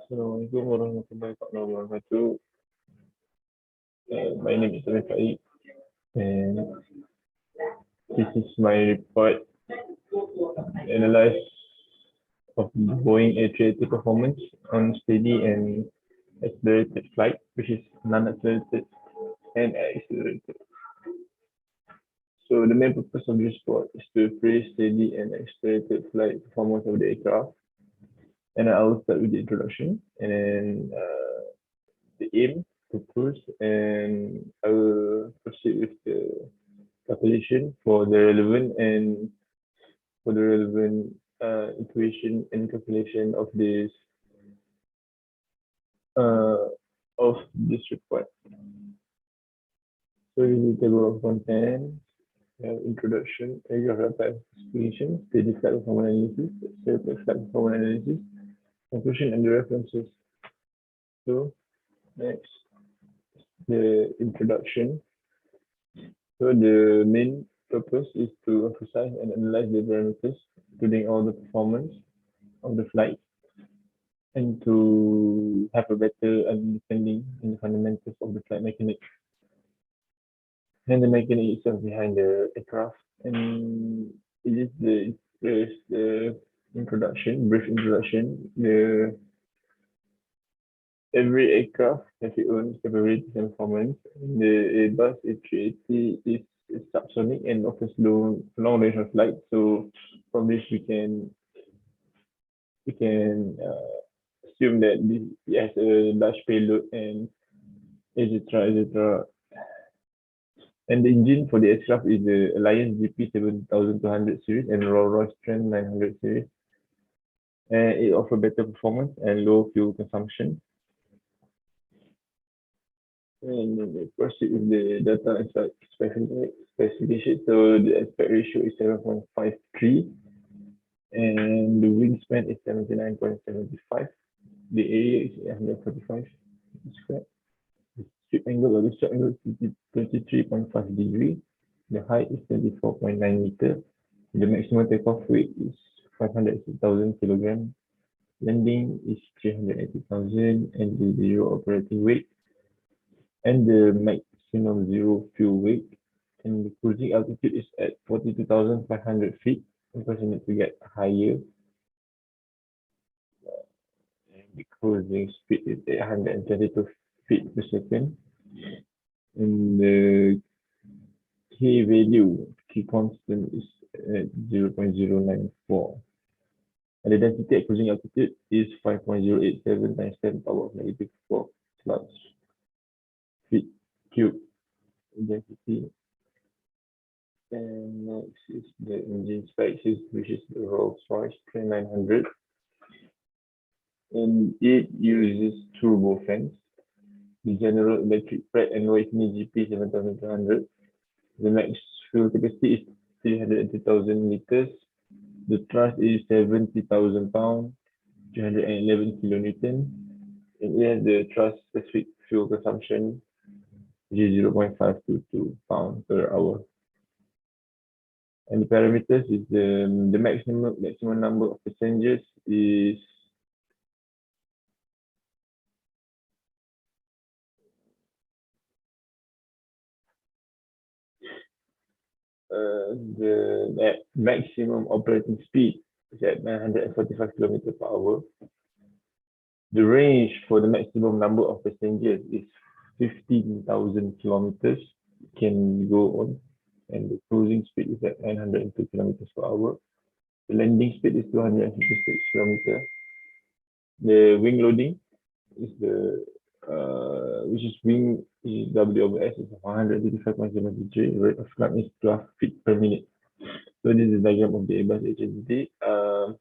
Assalamualaikum warahmatullahi wabarakatuh. My name is Rafiq, and this is my report analyze of Boeing A380 performance on steady and accelerated flight, which is non-accelerated and accelerated. So the main purpose of this report is to appraise steady and accelerated flight performance of the aircraft. And I will start with the introduction, and then the aim, purpose, and I will proceed with the calculation for the relevant equation and calculation uh, of this report. So this is the table of content, introduction, paragraph type explanation, steady flight performance analysis, accelerated flight performance analysis, conclusion and the references. So next, the introduction. So the main purpose is to emphasize and analyze the parameters, including all the performance of the flight, and to have a better understanding in the fundamentals of the flight mechanics and the mechanic itself behind the aircraft. And it is the introduction, brief introduction. Every aircraft has its own capabilities and performance. The Airbus A380 is subsonic and offers long range of flight. So from this we can assume that it has a large payload and etc. etc. And the engine for the aircraft is the Alliance GP7200 series and Rolls-Royce Trent 900 series. And it offers better performance and low fuel consumption. And then we proceed with the data specification. So the aspect ratio is 7.53 and the wingspan is 79.75. The area is 845 square. The strip angle or the strip angle is 23.5 degree. The height is 24.9 meter. The maximum takeoff weight is 506,000 kilograms. Landing is 380,000 and the zero operating weight and the maximum zero fuel weight. And the cruising altitude is at 42,500 feet because you need to get higher. And the cruising speed is 822 feet per second. And the K value, K constant is at 0.094. And the density at cruising altitude is 5.087 times 10 power of negative 4 plus feet cube density. And next is the engine specs, which is the Rolls-Royce Trent 900. And it uses turbofans, the General Electric Pratt and Whitney GP7200. The max fuel capacity is 380,000 liters. The thrust is 70,000 pounds, 311 kilonewton. And it has the thrust specific fuel consumption, which is 0.522 pounds per hour. And the parameters is the maximum number of passengers is the maximum operating speed is at 945 kilometers per hour. The range for the maximum number of passengers is 15,000 kilometers. It can go on, and the cruising speed is at 902 kilometers per hour. The landing speed is 256 kilometers. The wing loading is which is wing W over S is 135.73. Rate of climb is 12 feet per minute. So this is the diagram of the Airbus A380.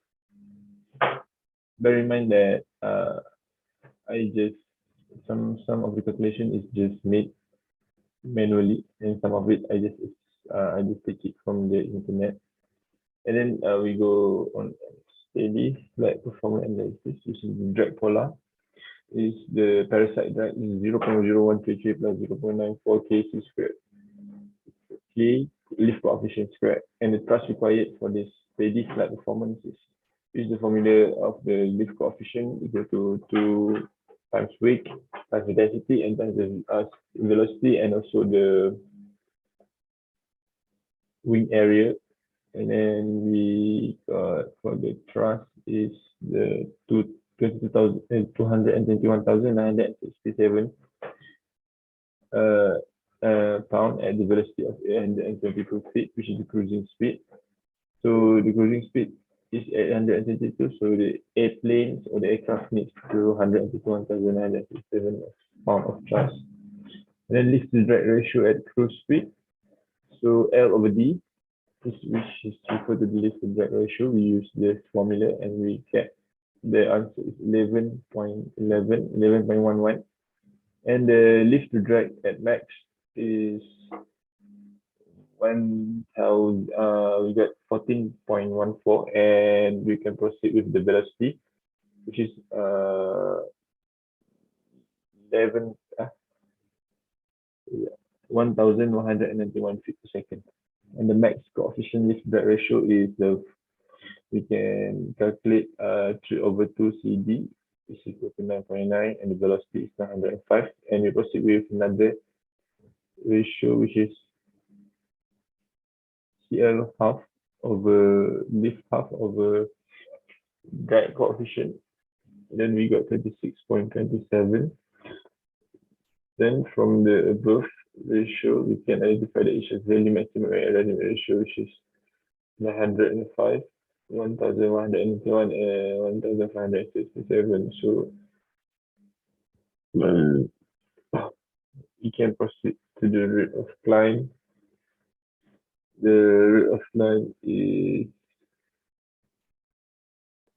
Bear in mind that I just some of the calculation is just made manually, and some of it I just take it from the internet. And then we go on steady flight performance analysis using drag polar. Is the parasite drag is 0.0133 plus 0.94 kc squared. K lift coefficient squared, and the thrust required for this steady flight performance is is the formula of the lift coefficient equal to 2 times weight times the density and times the velocity and also the wing area. And then we got for the thrust is the 221,967 uh, pound at the velocity of 822 feet, which is the cruising speed. So the cruising speed is 822, so the airplanes or the aircraft needs to 121,967 pound of thrust. And then lift to drag ratio at cruise speed. So L over D, which is equal to the lift to drag ratio. We use this formula and we get the answer is 11.11, and the lift to drag at max is 1,000. We got 14.14, and we can proceed with the velocity, which is 11 1,191 feet per second. And the max coefficient lift drag ratio is the we can calculate 3 over 2 CD is equal to 9.9, and the velocity is 905. And we proceed with another ratio, which is CL half over lift half over drag coefficient. Then we got 36.27. Then from the above ratio, we can identify the H's value maximum aerodynamic ratio, which is 905, 1,181, and 1,567. So we can proceed to the rate of climb. The rate of climb is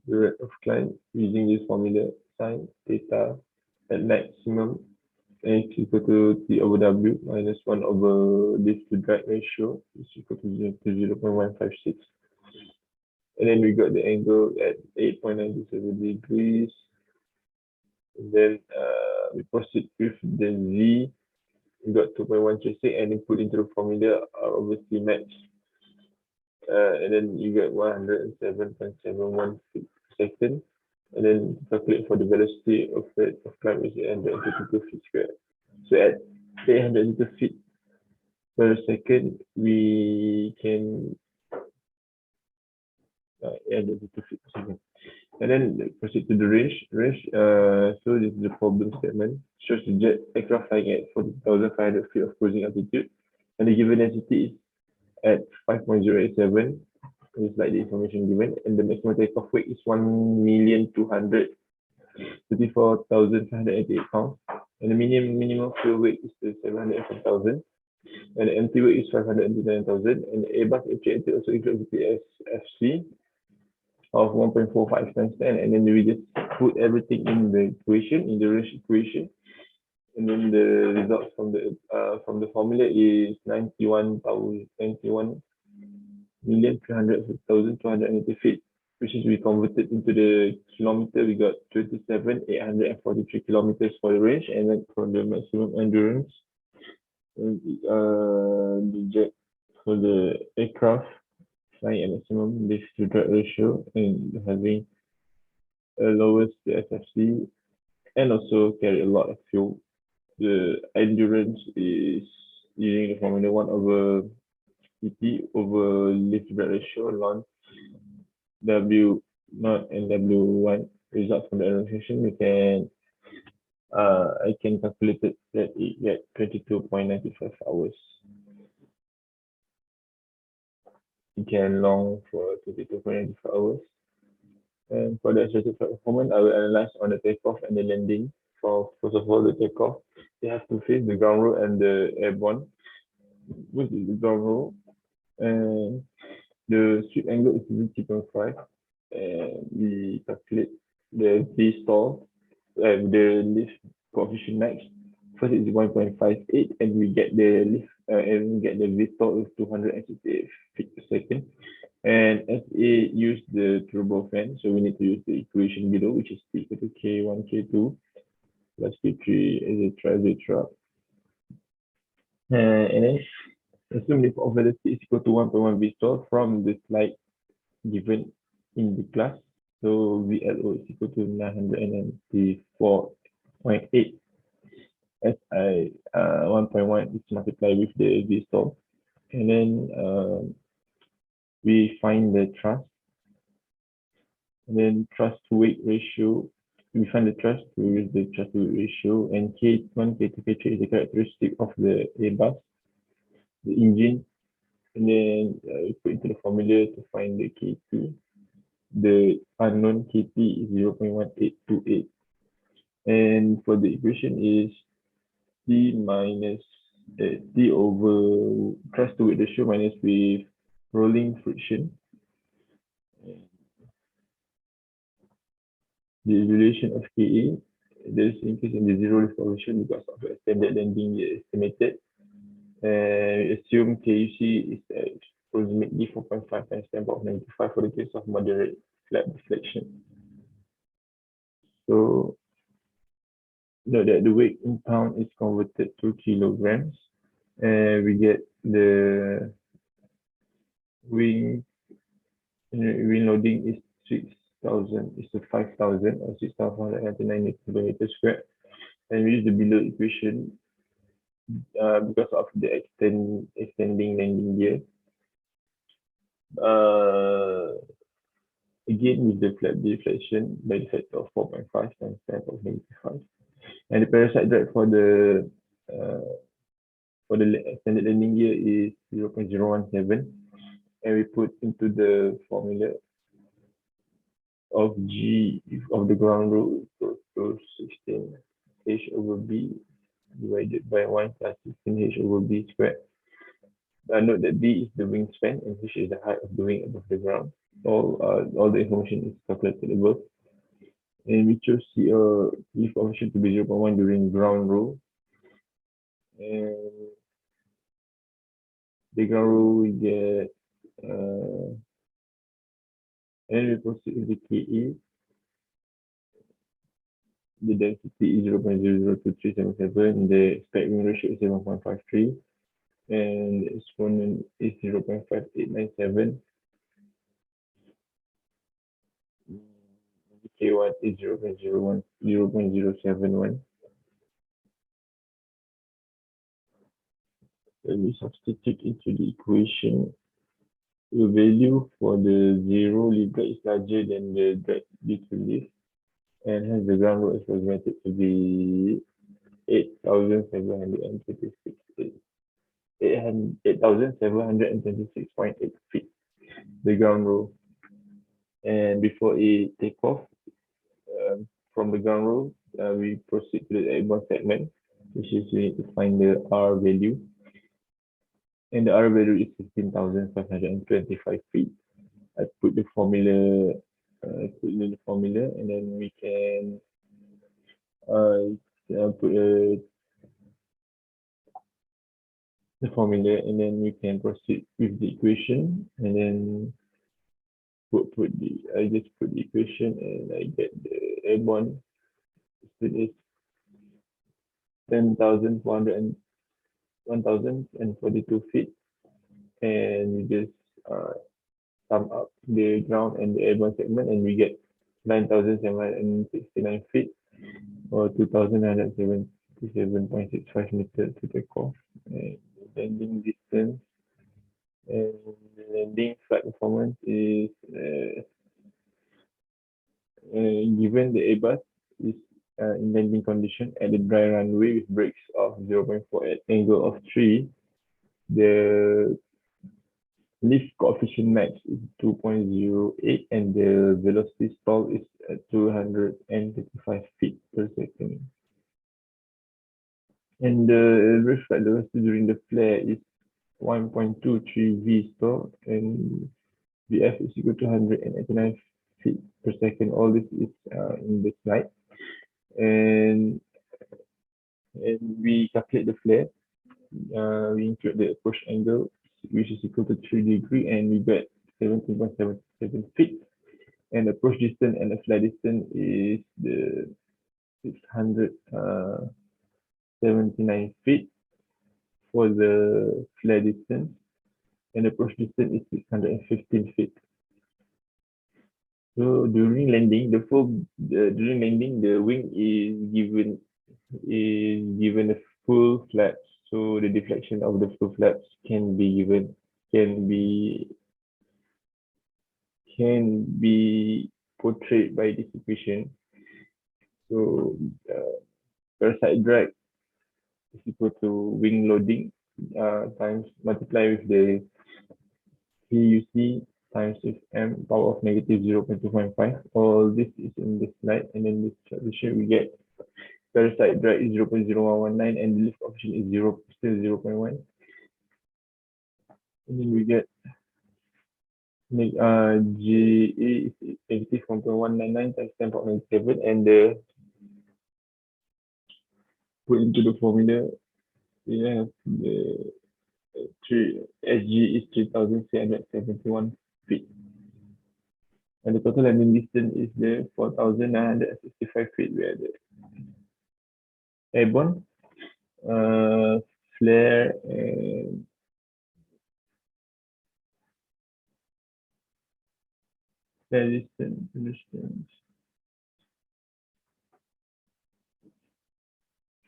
the rate of climb using this formula sine theta at maximum is equal to T over W minus 1 over this to drag ratio is equal to 0.156. And then we got the angle at 8.97 degrees. And then we proceed with the Z. We got 2.136 and then put into the formula over C max. And then you get 107.71 feet per second. And then calculate for the velocity of rate of climb is 852 feet squared. So at 800 feet per second, we can 800 feet per second. And then proceed to the range. So this is the problem statement. Shows the jet aircraft flying at 40,500 feet of cruising altitude, and the given density is at 5.087. It's like the information given, and the maximum takeoff weight is 1,234,588 pounds, and the minimum fuel weight is 704,000, and the empty weight is 589,000, and the Airbus A380 also includes the SFC of 1.45 times 10, and then we just put everything in the equation, in the range equation, and then the results from the formula is 91,300,280 feet, which is we converted into the kilometer. We got 27,843 kilometers for the range, and then for the maximum endurance, the jet for the aircraft flying at maximum lift to drag ratio and having a lowest SFC and also carry a lot of fuel. The endurance is using the formula 1 over CT over lift to drag ratio ln W naught and W1 result from the illustration. We can I can calculate it that it get 22.95 hours. It can long for 22.95 hours. And for the associated performance, I will analyze on the takeoff and the landing. For first of all, the takeoff, they have to face the ground rule and the airborne. Which is the ground rule, and the sweep angle is 0.5, and we calculate the V stall and the lift coefficient max. First is 1.58, and we get the lift and we get the V stall of 268 feet per second. And SA use the turbofan, so we need to use the equation below, which is T equal to K1, K2 plus K3, etc. And then assume lift of velocity is equal to 1.1 V stall from the slide given in the class. So VLO is equal to 994.8 SI 1.1 is multiplied with the V stall. And then we find the thrust. And then thrust to weight ratio. We find the thrust to use the thrust to weight ratio. And K1, K2, K3 is the characteristic of the A bus, the engine. And then we put into the formula to find the KT. The unknown KT is 0.1828. And for the equation is T minus T over thrust to weight ratio minus with rolling friction. The evaluation of KA, there is increase in the zero lift position because of the extended landing estimated. We assume KUC is approximately 4.5 times 10 power of 95 for the case of moderate flat deflection. So note that the weight in pound is converted to kilograms, and we get the wing loading is 6,000, is to 5,000 or 6,499 kilometers squared. And we use the below equation because of the extending landing gear. Again, with the flat deflection by the factor of 4.5 times 10 power of 95. And the parasite drag for the extended landing gear is 0.017. And we put into the formula of G of the ground rule to 16 H over B divided by 1 plus 16 H over B squared. Note that B is the wingspan and H is the height of the wing above the ground. All the information is calculated above. And we chose lift coefficient to be 0.1 during ground roll. And the ground roll we get and we proceed with the KE. The density is 0.002377. The expect wing ratio is 7.53. And the exponent is 0.5897. K1 is 0.071. When we substitute into the equation, the value for the zero lift drag is larger than the drag due to lift, and hence the ground roll is estimated to be 8,726 8,726.8 feet, the ground roll. And before it take off from the ground roll, we proceed to the airborne segment, which is we need to find the R value. And the R value is 15,525 feet. I put the formula, and then we can put the formula, and then we can proceed with the equation, and then I just put the equation, and I get the airborne. It is 1,042 feet, and we just sum up the ground and the airborne segment, and we get 9,769 feet, or 2,977.65 meters to take off. And landing distance and the landing flight performance is given the Airbus is in landing condition at the dry runway with brakes of 0.4 at angle of 3. The lift coefficient max is 2.08 and the velocity stall is at 235 feet per second. And the average flight velocity during the flare is 1.23 V stall, and VF is equal to 189 feet per second. All this is in the slide. And we calculate the flare. We include the approach angle, which is equal to 3 degrees, and we get 17.77 feet. And approach distance and the flare distance is the 679 feet for the flare distance, and approach distance is 615 feet. So during landing, the wing is given a full flaps. So the deflection of the full flaps can be can be portrayed by this equation. So uh, parasite drag is equal to wing loading times multiply with the PUC times with m power of negative 0.255. All this is in this slide, and then this solution we get parasite drag is 0.0119 and the lift coefficient is still 0.1. And then we get GA is negative 1.199 times 10 power minus 7, and the put into the formula, we have the three SG is 3,371 feet. And the total landing distance is the 4,965 feet where the airborne, flare, and flare distance,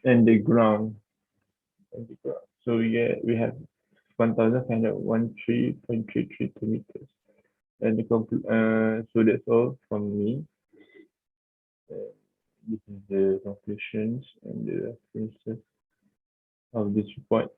and the ground. So yeah, we have 1,513.33 meters. And so that's all from me. Uh, this is the conclusions and the references of this report.